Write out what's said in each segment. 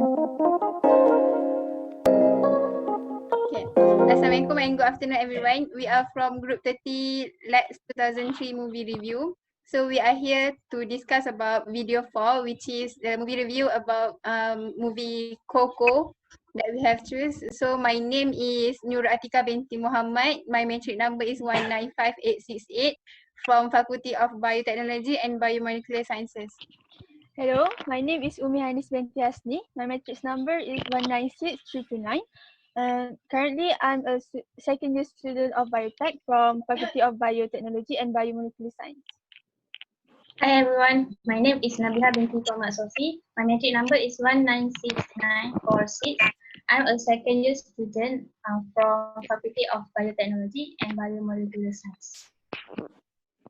Okay. Assalamualaikum and good afternoon everyone. We are from Group 30 LAX 2003 movie review. So we are here to discuss about video 4, which is the movie review about movie Coco that we have choose. So my name is Nur Atika binti Muhammad. My matric number is 195868 from Faculty of Biotechnology and Biomolecular Sciences. Hello, my name is Umi Hanis binti Hasni. My matrix number is 196329. Currently, I'm a second year student of Biotech from Faculty of Biotechnology and Biomolecular Science. Hi everyone, my name is Nabiha binti Muhammad Sofi. My matric number is 196946. I'm a second year student from Faculty of Biotechnology and Biomolecular Science.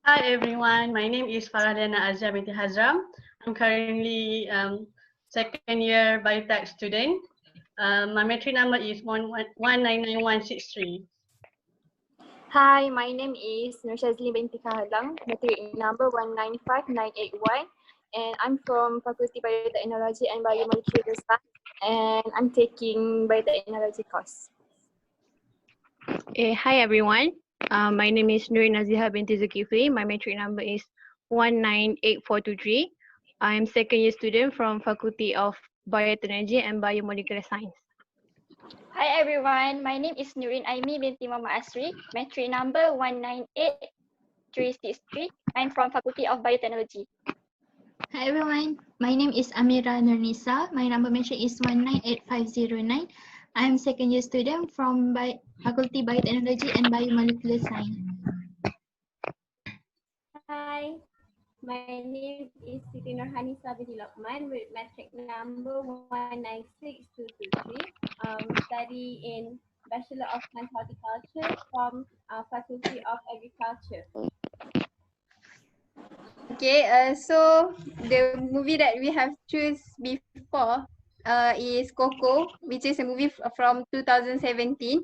Hi everyone, my name is Faradana Azia binti Hazram. I'm currently second year biotech student. My matric number is 199163. Hi, my name is Nur Shazli binti Kahalang, matric number 195981, and I'm from Faculty Biotechnology and Biomolecular Science, and I'm taking biotechnology course. Hi everyone, my name is Nurin Naziha binti Zulkifli. My matric number is 198423. I'm second year student from Faculty of Biotechnology and Biomolecular Science. Hi everyone, my name is Nurin Aimi binti Muhammad Asri, matric number 198363. I'm from Faculty of Biotechnology. Hi everyone, my name is Amira Nurnisa. My number matric is 198509. I'm second year student from Faculty Biotechnology and Biomolecular Science. Hi, my name is Siti Nurhanisa binti Lokman with matric number 196223. Study in Bachelor of Plant Horticulture from Faculty of Agriculture. Okay, so the movie that we have choose before is Coco, which is a movie from 2017.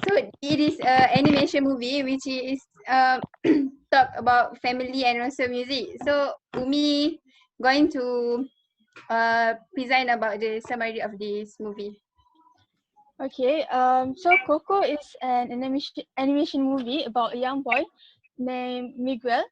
So it is an animation movie which is talk about family and also music. So Umi going to present about the summary of this movie. Okay, so Coco is an animation movie about a young boy named Miguel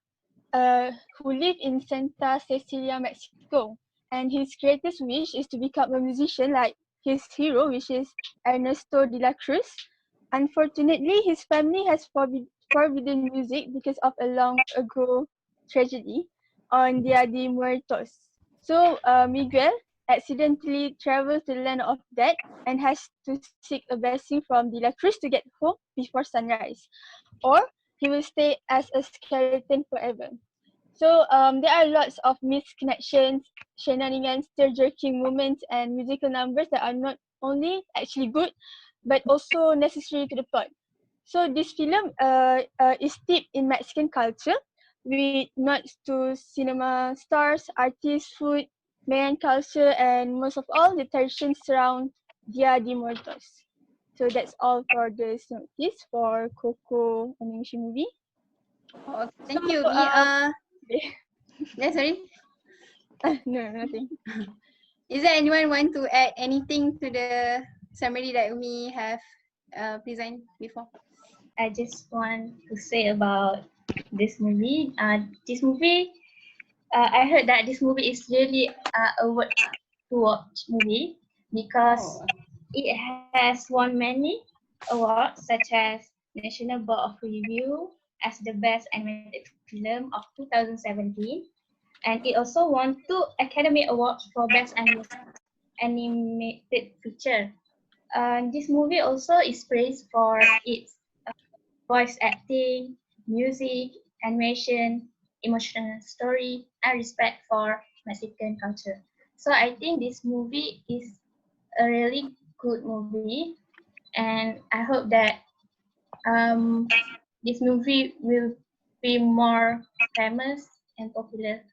who lives in Santa Cecilia, Mexico. And his greatest wish is to become a musician like his hero, which is Ernesto de la Cruz. Unfortunately, his family has forbidden music because of a long ago tragedy on Dia de Muertos. So Miguel accidentally travels to the land of death and has to seek a blessing from de la Cruz to get home before sunrise, or he will stay as a skeleton forever. So there are lots of misconnections, shenanigans, tear-jerking moments, and musical numbers that are not only actually good, but also necessary to the plot. So this film is steeped in Mexican culture with nods to cinema stars, artists, food, Mayan culture, and most of all, the traditions surround Dia de Muertos. So that's all for the synopsis for Coco animation movie. Oh, thank you, Umi. Yeah, sorry. No, nothing. Is there anyone want to add anything to the summary that Umi have presented before? I just want to say about this movie. I heard that this movie is really a worth to watch movie because it has won many awards such as National Board of Review as the best animated film of 2017, and it also won 2 Academy Awards for best animated feature. This movie also is praised for its voice acting, music, animation, emotional story, and respect for Mexican culture. So I think this movie is a really good movie, and I hope that this movie will be more famous and popular.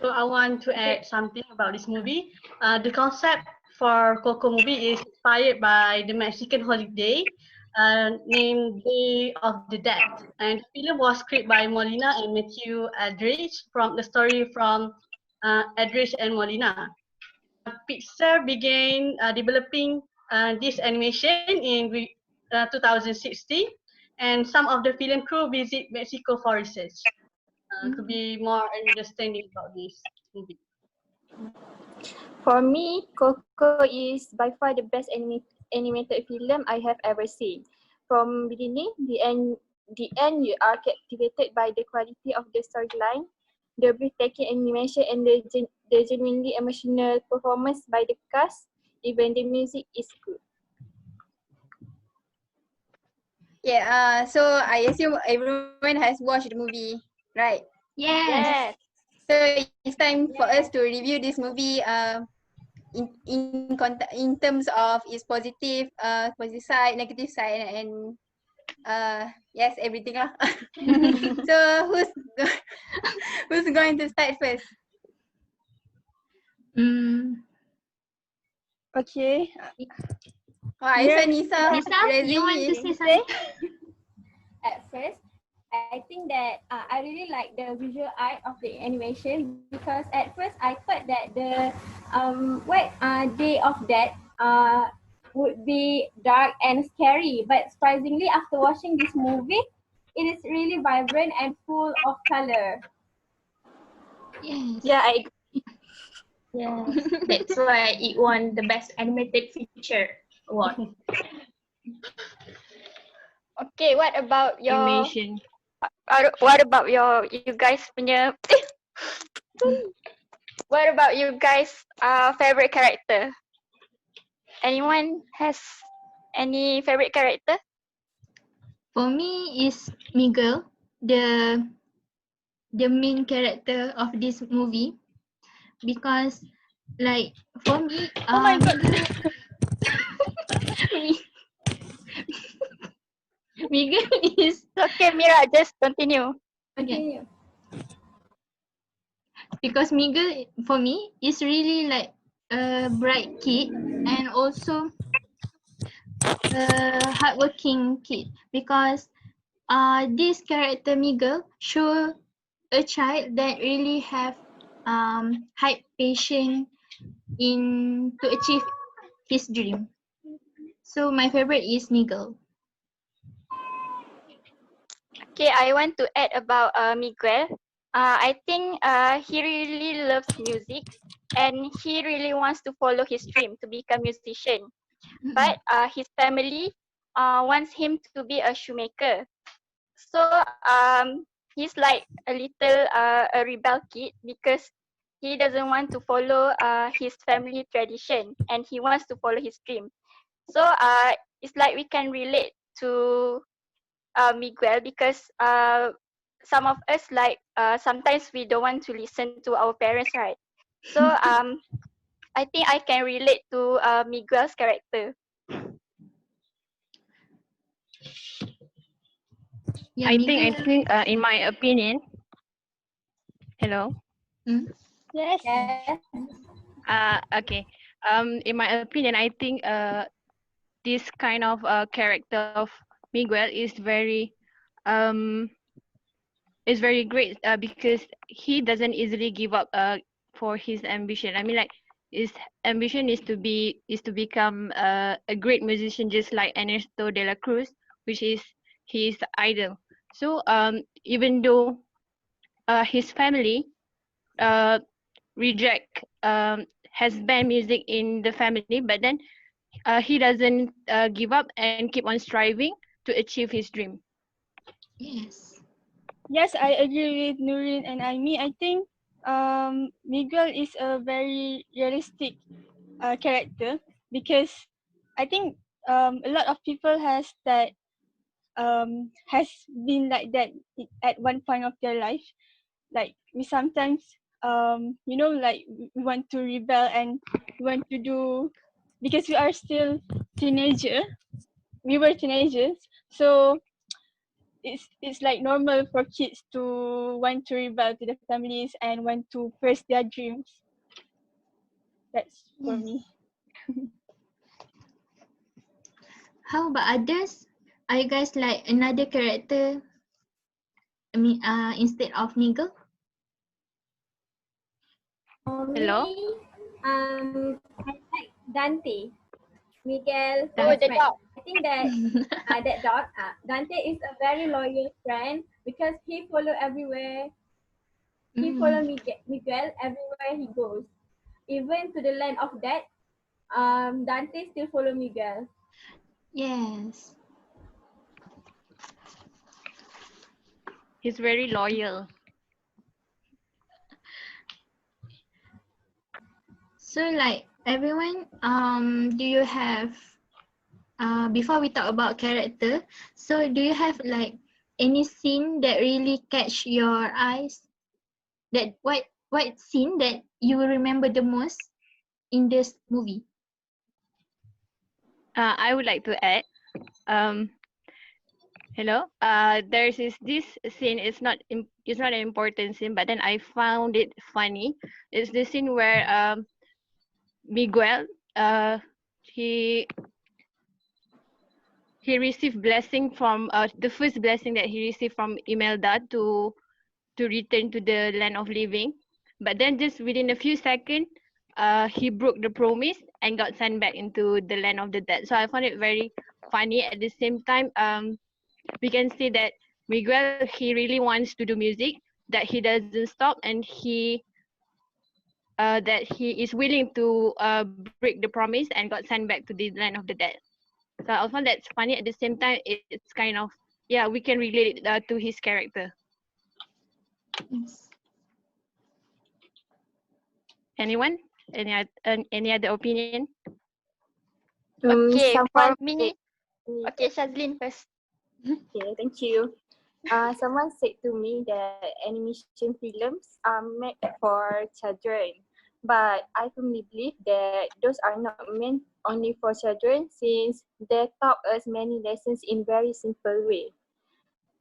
So I want to add something about this movie. The concept for Coco movie is inspired by the Mexican holiday, named Day of the Dead. And the film was created by Molina and Matthew Aldrich from the story from Aldrich and Molina. Pixar began developing this animation in 2016, and some of the film crew visit Mexico for research to be more understanding about this movie. For me, Coco is by far the best animated film I have ever seen. From beginning, the end, you are captivated by the quality of the storyline, the breathtaking animation, and the genuinely emotional performance by the cast. Even the music is good. Yeah, so I assume everyone has watched the movie, right? Yes. So it's time for us to review this movie in terms of its positive side, negative side, and yes, everything lah. So who's going to start first? Okay. Oh, I said Nisa. Nisa, you want to say Say? something? At first, I think that I really like the visual art of the animation because at first I thought that the Day of Dead would be dark and scary, but surprisingly after watching this movie, it is really vibrant and full of color. Yes. Yeah, I agree. Yes, that's why it won the Best Animated Feature award. Okay, what about your Animation. you guys punya what about you guys favorite character? Anyone has any favorite character? For me is Miguel, the main character of this movie, because like for me, Oh my god. Miguel is Okay, Mira, just continue. okay. Because Miguel for me is really like a bright kid and also a hardworking kid, because this character Miguel show a child that really have high patience in to achieve his dream. So my favorite is Miguel. Okay, I want to add about Miguel. I think he really loves music and he really wants to follow his dream to become a musician. But his family wants him to be a shoemaker. So he's like a little a rebel kid because he doesn't want to follow his family tradition and he wants to follow his dream. So it's like we can relate to Miguel because some of us like sometimes we don't want to listen to our parents, right? So I think I can relate to Miguel's character. Yeah, I Miguel. think in my opinion, hello. Yes. Yes. Okay. In my opinion, I think this kind of character of Miguel um is very great because he doesn't easily give up for his ambition. I mean, like his ambition is to become a great musician, just like Ernesto de la Cruz, which is his idol. So even though his family reject has banned music in the family, but then he doesn't give up and keep on striving to achieve his dream. Yes. Yes, I agree with Nurin and Aimi. I think Miguel is a very realistic character because I think a lot of people has been like that at one point of their life. Like we sometimes like we want to rebel and we want to do because we are still teenager. We were teenagers, so it's like normal for kids to want to rebel to the families and want to pursue their dreams. That's for me. How about others? Are you guys like another character? I mean, instead of Miguel? For Hello? me, I like Dante. Miguel, Oh, that's the right. dog. I think that that dog, Dante is a very loyal friend because he follow everywhere. He follow Miguel everywhere he goes. Even to the land of death, Dante still follow Miguel. Yes. He's very loyal. So like everyone, do you have before we talk about character, so do you have like any scene that really catch your eyes? That what scene that you will remember the most in this movie? I would like to add, um, hello. There's this scene. It's not an important scene, but then I found it funny. It's the scene where Miguel he received blessing from the first blessing that he received from Imelda to return to the land of living, but then just within a few seconds he broke the promise and got sent back into the land of the dead. So I found it very funny. At the same time, we can see that Miguel, he really wants to do music, that he doesn't stop, and that he is willing to break the promise and got sent back to the land of the dead. So I found that's funny. At the same time, it's kind of, yeah, we can relate it to his character. Yes. Anyone? Any other opinion? Okay, Someone for me, okay, Shazlin first. Okay, thank you. Someone said to me that animation films are made for children, but I firmly believe that those are not meant only for children, since they taught us many lessons in very simple way.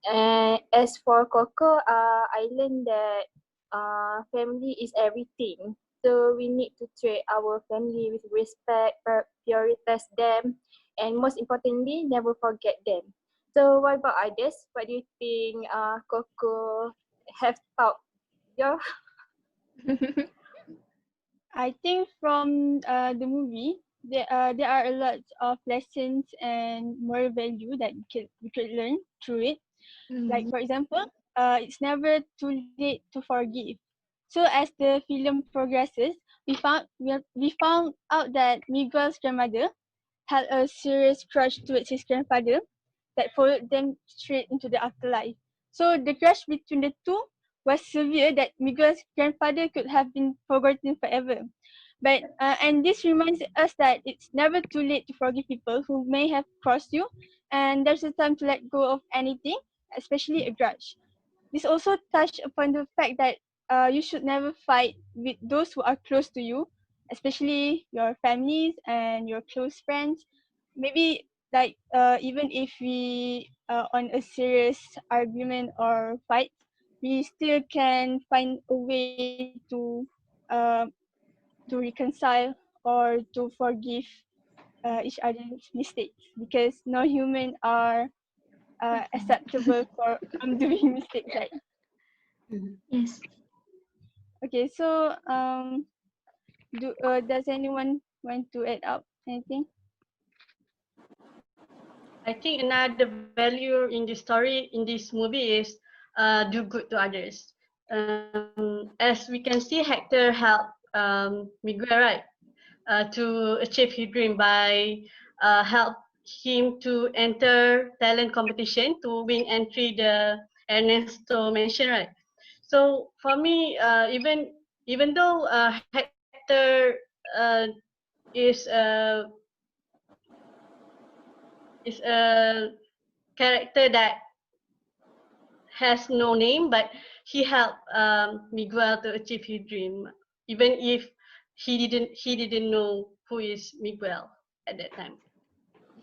And as for Coco, I learned that family is everything. So we need to treat our family with respect, prioritize them, and most importantly, never forget them. So what about others? What do you think Coco have taught you? I think from the movie, there are a lot of lessons and moral value that we could learn through it. Like for example, it's never too late to forgive. So as the film progresses, we found out that Miguel's grandmother had a serious crush towards his grandfather that followed them straight into the afterlife. So the crush between the two was severe that Miguel's grandfather could have been forgotten forever. But and this reminds us that it's never too late to forgive people who may have crossed you, and there's a time to let go of anything, especially a grudge. This also touched upon the fact that you should never fight with those who are close to you, especially your families and your close friends. Maybe like even if we on a serious argument or fight, we still can find a way uh, to reconcile or to forgive each other's mistakes, because no human are acceptable for doing mistakes, right? Yes. Okay, so does anyone want to add up anything? I think another value in this story, in this movie, is do good to others. As we can see, Hector helped Miguel, right, to achieve his dream by help him to enter talent competition to win entry the Ernesto mentioned, right. So for me, even though Hector is a is a character that has no name, but he helped Miguel to achieve his dream, even if he didn't know who is Miguel at that time.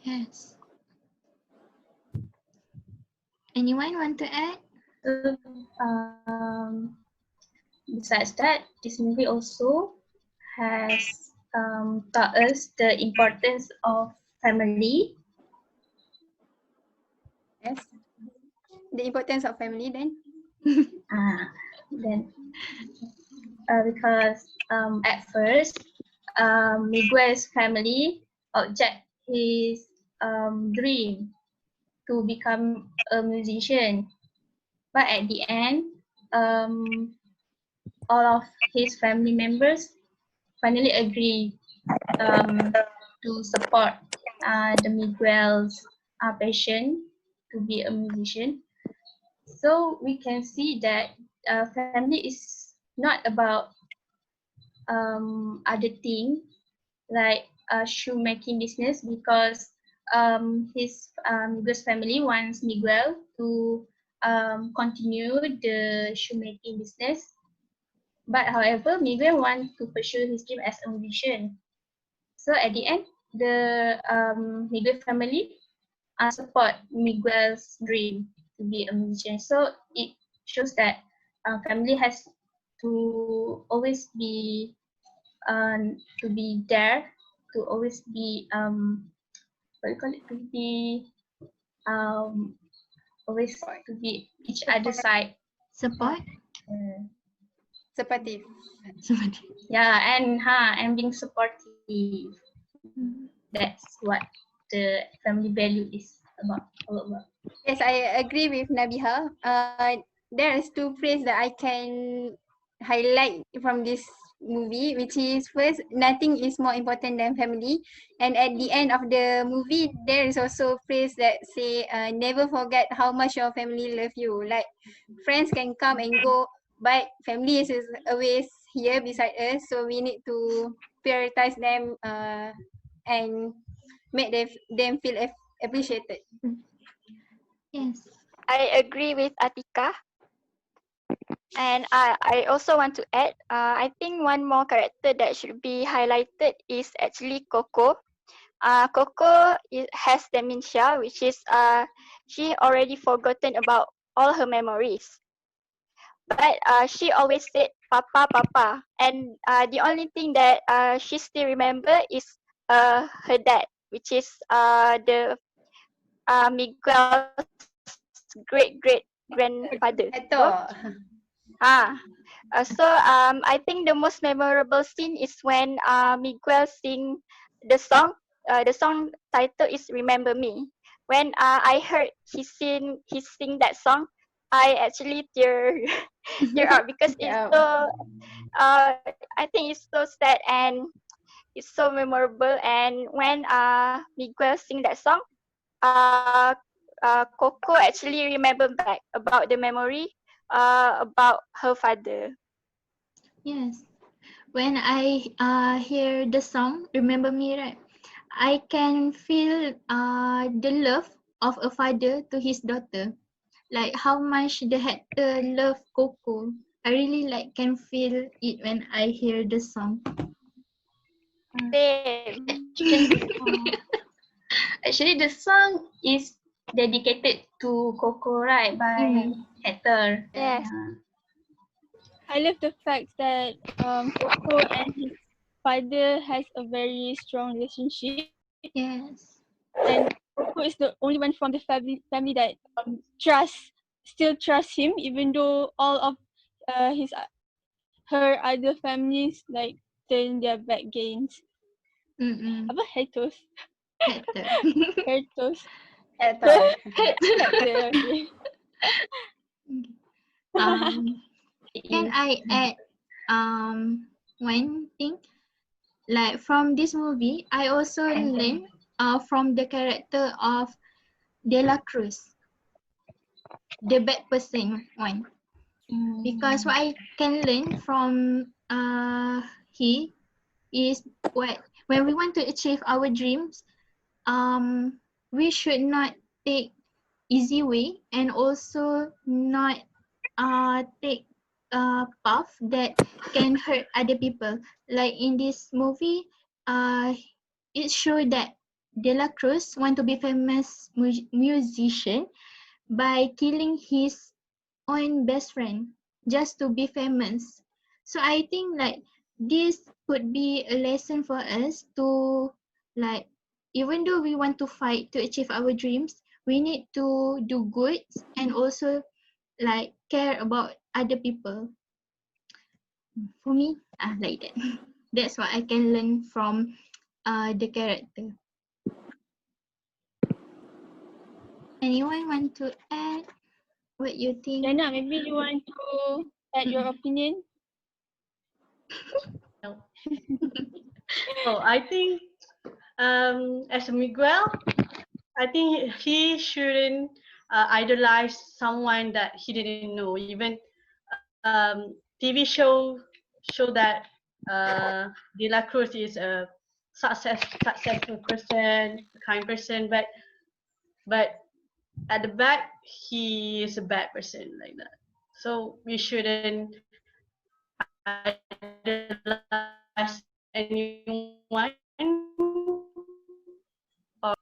Yes. Anyone want to add? So, besides that, this movie also has taught us the importance of family. Yes. The importance of family then. Then because at first Miguel's family object his dream to become a musician, but at the end all of his family members finally agree to support the Miguel's passion to be a musician. So we can see that family is not about other thing like shoemaking business, because Miguel's family wants Miguel to continue the shoemaking business. But however, Miguel wants to pursue his dream as a musician. So at the end, the Miguel family support Miguel's dream to be a musician. So it shows that family has to always be there, to always be what do you call it, to be um always to be each other's side. Support. Supportive. Yeah, and being supportive. That's what the family value is all about. Yes, I agree with Nabiha. There is two phrases that I can highlight from this movie, which is first, nothing is more important than family. And at the end of the movie, there is also a phrase that say, never forget how much your family love you. Like friends can come and go, but family is always here beside us. So we need to prioritize them and make them feel appreciated. Yes. I agree with Atika. And I also want to add, I think one more character that should be highlighted is actually Coco. Coco has dementia, which is she already forgotten about all her memories. But she always said "Papa, Papa," and the only thing that she still remember is her dad, which is the Miguel's great grandfather. So I think the most memorable scene is when Miguel sing the song. The song title is "Remember Me." When I heard he sing that song, I actually tear up because it's so. I think it's so sad and it's so memorable. And when Miguel sing that song, Coco actually remember back about the memory about her father. Yes. When I hear the song "Remember Me," right, I can feel the love of a father to his daughter. Like how much the actor love Coco. I really can feel it when I hear the song. Same. Actually, the song is dedicated to Coco, right, by actor. Yes. I love the fact that Coco and his father has a very strong relationship. Yes. And Coco is the only one from the family that still trust him, even though all of her other families turn their back against. Apa haters? Haters. Hater. Okay. Can I add one thing? Like from this movie, I also learned from the character of De La Cruz, the bad person one. Because what I can learn from he is when we want to achieve our dreams, we should not take easy way and also not take a path that can hurt other people. Like in this movie, it showed that De La Cruz want to be famous musician by killing his own best friend just to be famous. So I think this could be a lesson for us to even though we want to fight to achieve our dreams, we need to do good and also like care about other people. For me, like that. That's what I can learn from the character. Anyone want to add what you think? Jana, maybe you want to add your opinion? No. So I think as Miguel, I think he shouldn't idolize someone that he didn't know. Even TV show that De La Cruz is a successful person, kind person, but at the back he is a bad person like that. So we shouldn't idolize anyone or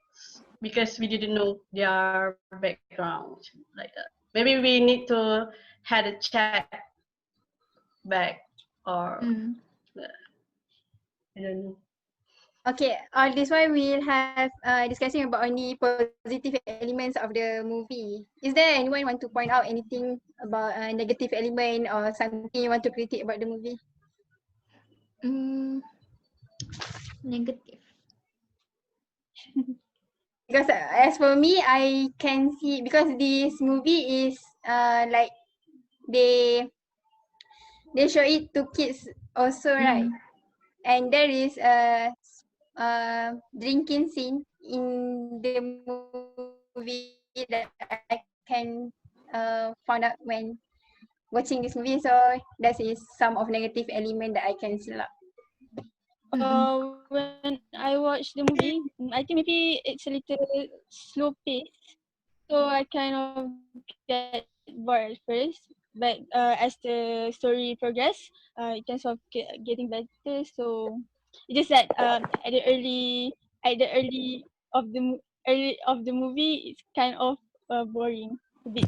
because we didn't know their background like that. Maybe we need to had a chat back or I don't know. Okay, this one we'll have discussing about only positive elements of the movie. Is there anyone want to point out anything about negative element or something you want to critique about the movie? Negative. Because as for me, I can see because this movie is like they show it to kids also, right? And there is a drinking scene in the movie that I can found out when watching this movie. So that is some of negative element that I can see lah. When I watch the movie, I think maybe it's a little slow pace, so I kind of get bored at first. But as the story progress, it can sort of getting better. So it's just that at the early early of the movie, it's kind of boring a bit.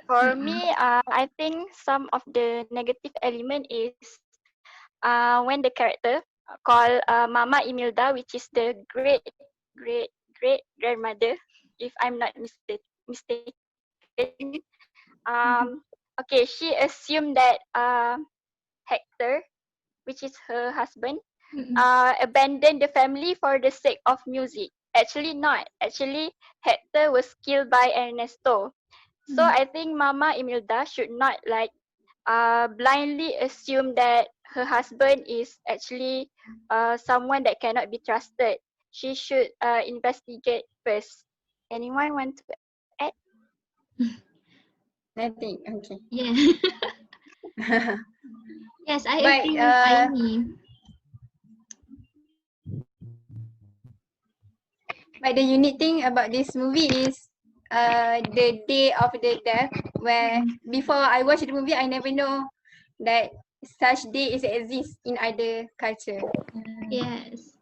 For me, I think some of the negative element is when the character called Mama Imelda, which is the great grandmother, if I'm not mistaken. Okay, she assumed that Hector, which is her husband, abandoned the family for the sake of music. Actually not. Actually, Hector was killed by Ernesto. So I think Mama Imelda should not like blindly assume that her husband is actually someone that cannot be trusted. She should investigate first. Anyone want to add? Nothing. Okay. Yeah. Yes, I agree with Aini. But the unique thing about this movie is the day of the death, where before I watch the movie, I never know that such day is exist in other culture. Yes.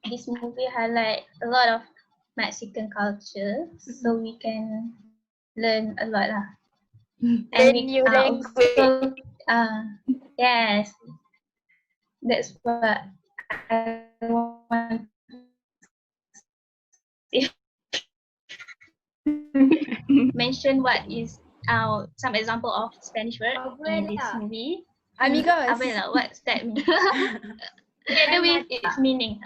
This movie highlight a lot of Mexican culture, so we can learn a lot lah. And we new language. also, yes, that's what I want. Mention what is some example of Spanish word in this movie. Amigos. Abuela, what's that mean? Together with its meaning.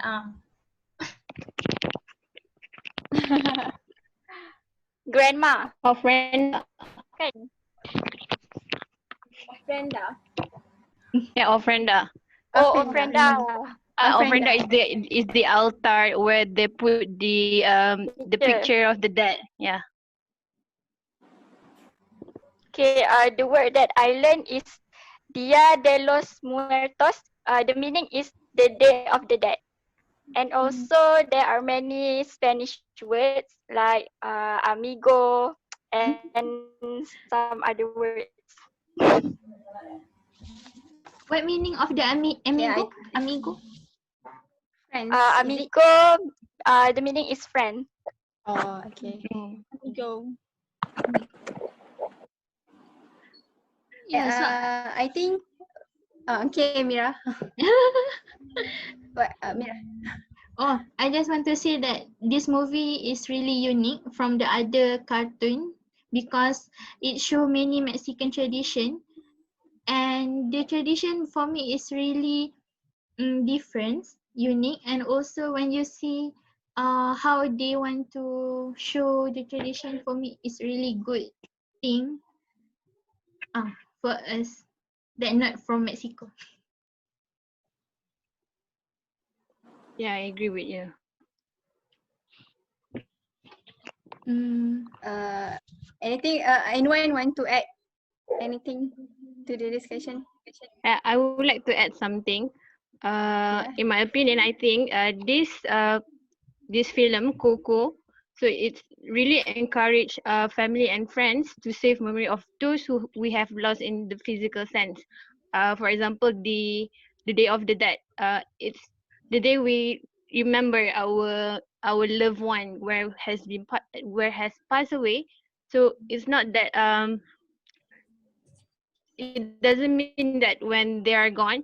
Grandma. Ofrenda. Kan? Ofrenda. Yeah, ofrenda. Oh, ofrenda. Ofrenda is the altar where they put the picture of the dead. Yeah. Okay, the word that I learned is Dia de los Muertos. The meaning is the Day of the Dead. And also there are many Spanish words like amigo and some other words. What meaning of the amigo? Yeah, Amigo? Friends. Amigo, the meaning is friend. Oh, okay. Amigo. Yeah, I think. Okay, Mira. What, Mira? Oh, I just want to say that this movie is really unique from the other cartoon because it show many Mexican tradition, and the tradition for me is really different, unique, and also when you see how they want to show the tradition, for me is really good thing for us that not from Mexico. Yeah, I agree with you. Anything? Anyone want to add anything to the discussion? I would like to add something. Yeah. In my opinion, I think this film Coco, so it's really encourage family and friends to save memory of those who we have lost in the physical sense. For example, the Day of the Dead. It's the day we remember our loved one where has passed away. So it's not that it doesn't mean that when they are gone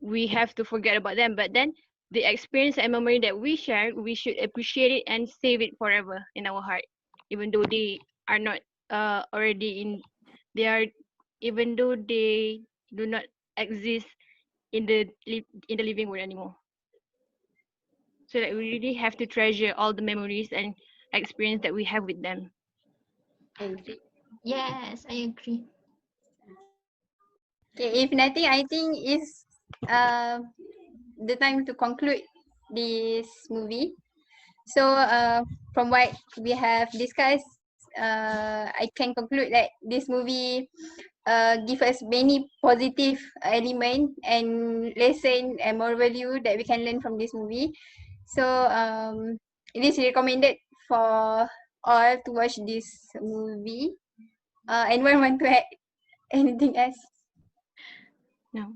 we have to forget about them, but then the experience and memory that we share, we should appreciate it and save it forever in our heart, even though they are not already in they are even though they do not exist in the living world anymore. So that we really have to treasure all the memories and experience that we have with them. Yes, I agree. Okay, if nothing, I think is the time to conclude this movie. So from what we have discussed, I can conclude that this movie give us many positive element and lesson and moral value that we can learn from this movie. So it is recommended for all to watch this movie. Anyone want to add anything else? No.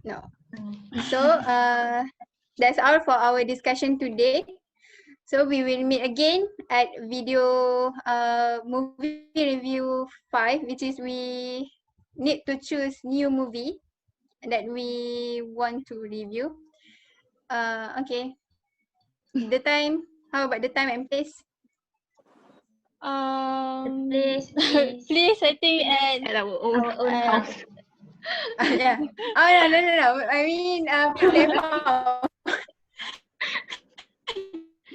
No. So that's all for our discussion today. So we will meet again at video movie review 5, which is we need to choose new movie that we want to review. Okay. The time, how about the time and place? Place is Please, I think At our own house. Yeah. Oh no. I mean platform.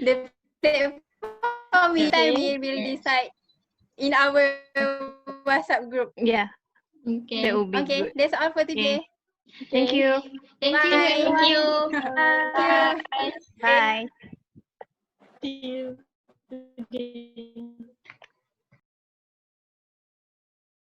The platform this time we will decide in our WhatsApp group. Yeah, Okay. that would be Okay, good. that's all for today. Thank you. Thank you, Bye. everyone. Thank you. Bye. See you again.